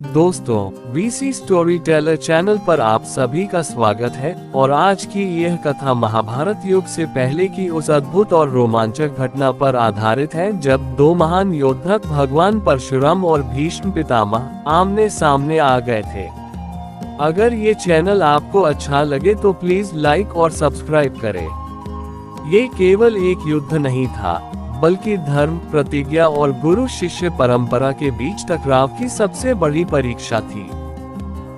दोस्तों, VC story teller channel पर आप सभी का स्वागत है और आज की यह कथा महाभारत युग से पहले की उस अद्भुत और रोमांचक घटना पर आधारित है जब दो महान योद्धा भगवान परशुराम और भीष्म पितामह आमने सामने आ गए थे। अगर ये चैनल आपको अच्छा लगे तो प्लीज लाइक और सब्सक्राइब करें। ये केवल एक युद्ध नहीं था, बल्कि धर्म, प्रतिज्ञा और गुरु शिष्य परंपरा के बीच टकराव की सबसे बड़ी परीक्षा थी।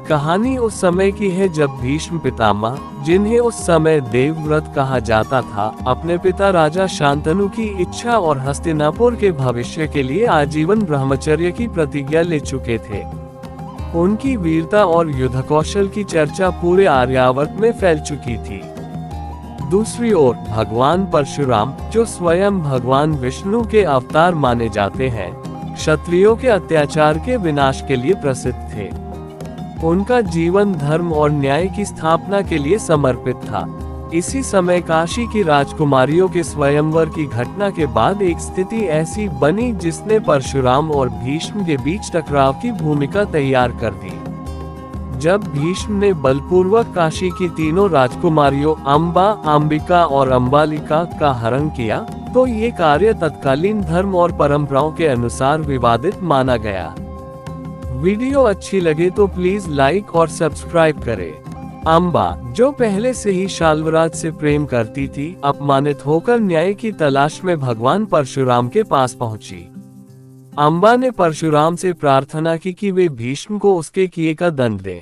कहानी उस समय की है जब भीष्म पितामह, जिन्हें उस समय देवव्रत कहा जाता था, अपने पिता राजा शांतनु की इच्छा और हस्तिनापुर के भविष्य के लिए आजीवन ब्रह्मचर्य की प्रतिज्ञा ले चुके थे। उनकी वीरता और युद्ध कौशल की चर्चा पूरे आर्यावर्त में फैल चुकी थी। दूसरी ओर भगवान परशुराम, जो स्वयं भगवान विष्णु के अवतार माने जाते हैं, क्षत्रियों के अत्याचार के विनाश के लिए प्रसिद्ध थे। उनका जीवन धर्म और न्याय की स्थापना के लिए समर्पित था। इसी समय काशी की राजकुमारियों के स्वयंवर की घटना के बाद एक स्थिति ऐसी बनी जिसने परशुराम और भीष्म के बीच टकराव की भूमिका तैयार कर दी। जब भीष्म ने बलपूर्वक काशी की तीनों राजकुमारियों अंबा, अंबिका और अंबालिका का हरण किया, तो ये कार्य तत्कालीन धर्म और परंपराओं के अनुसार विवादित माना गया। वीडियो अच्छी लगे तो प्लीज लाइक और सब्सक्राइब करें। अंबा, जो पहले से ही शाल्वराज से प्रेम करती थी, अपमानित होकर न्याय की तलाश में भगवान परशुराम के पास पहुंची। अंबा ने परशुराम से प्रार्थना की कि वे भीष्म को उसके किए का दंड दें।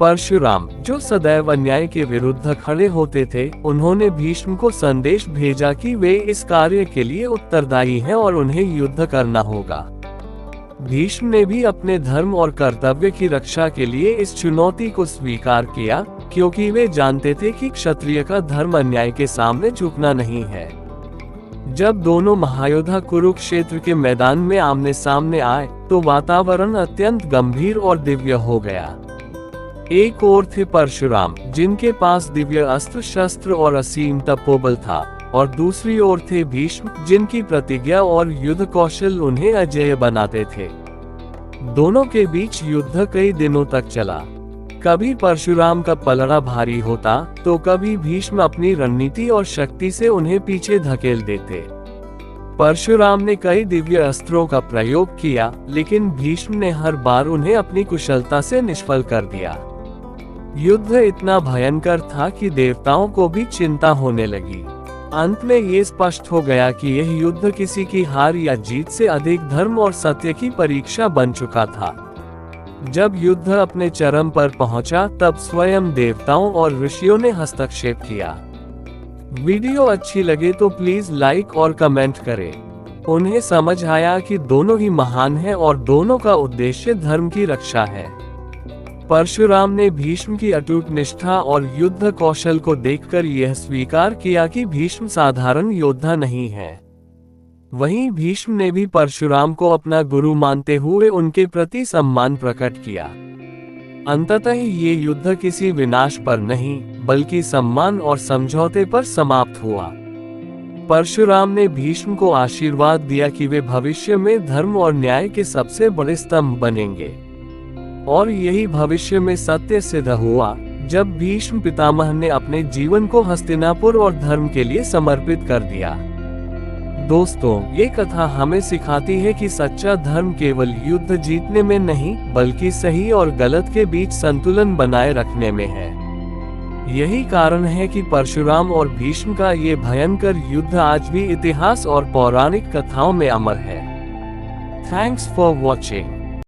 परशुराम, जो सदैव अन्याय के विरुद्ध खड़े होते थे, उन्होंने भीष्म को संदेश भेजा कि वे इस कार्य के लिए उत्तरदायी हैं और उन्हें युद्ध करना होगा। भीष्म ने भी अपने धर्म और कर्तव्य की रक्षा के लिए इस चुनौती को स्वीकार किया, क्योंकि वे जानते थे कि क्षत्रिय का धर्म अन्याय के सामने झुकना नहीं है। जब दोनों महायोद्धा कुरुक्षेत्र के मैदान में आमने सामने आए, तो वातावरण अत्यंत गंभीर और दिव्य हो गया। एक ओर थे परशुराम, जिनके पास दिव्य अस्त्र शस्त्र और असीम तपोबल था, और दूसरी ओर थे भीष्म, जिनकी प्रतिज्ञा और युद्ध कौशल उन्हें अजेय बनाते थे। दोनों के बीच युद्ध कई दिनों तक चला। कभी परशुराम का पलड़ा भारी होता, तो कभी भीष्म अपनी रणनीति और शक्ति से उन्हें पीछे धकेल देते। परशुराम ने कई दिव्य अस्त्रों का प्रयोग किया, लेकिन भीष्म ने हर बार उन्हें अपनी कुशलता से निष्फल कर दिया। युद्ध इतना भयंकर था कि देवताओं को भी चिंता होने लगी। अंत में ये स्पष्ट हो गया कि यह युद्ध किसी की हार या जीत से अधिक धर्म और सत्य की परीक्षा बन चुका था। जब युद्ध अपने चरम पर पहुंचा, तब स्वयं देवताओं और ऋषियों ने हस्तक्षेप किया। वीडियो अच्छी लगे तो प्लीज लाइक और कमेंट करें। उन्हें समझ आया कि दोनों ही महान हैं और दोनों का उद्देश्य धर्म की रक्षा है। परशुराम ने भीष्म की अटूट निष्ठा और युद्ध कौशल को देखकर यह स्वीकार किया कि भीष्म साधारण योद्धा नहीं है। वहीं भीष्म ने भी परशुराम को अपना गुरु मानते हुए उनके प्रति सम्मान प्रकट किया। अंततः ये युद्ध किसी विनाश पर नहीं, बल्कि सम्मान और समझौते पर समाप्त हुआ। परशुराम ने भीष्म को आशीर्वाद दिया कि वे भविष्य में धर्म और न्याय के सबसे बड़े स्तंभ बनेंगे, और यही भविष्य में सत्य सिद्ध हुआ, जब भीष्म पितामह ने अपने जीवन को हस्तिनापुर और धर्म के लिए समर्पित कर दिया। दोस्तों, ये कथा हमें सिखाती है कि सच्चा धर्म केवल युद्ध जीतने में नहीं, बल्कि सही और गलत के बीच संतुलन बनाए रखने में है। यही कारण है कि परशुराम और भीष्म का ये भयंकर युद्ध आज भी इतिहास और पौराणिक कथाओं में अमर है। Thanks for watching.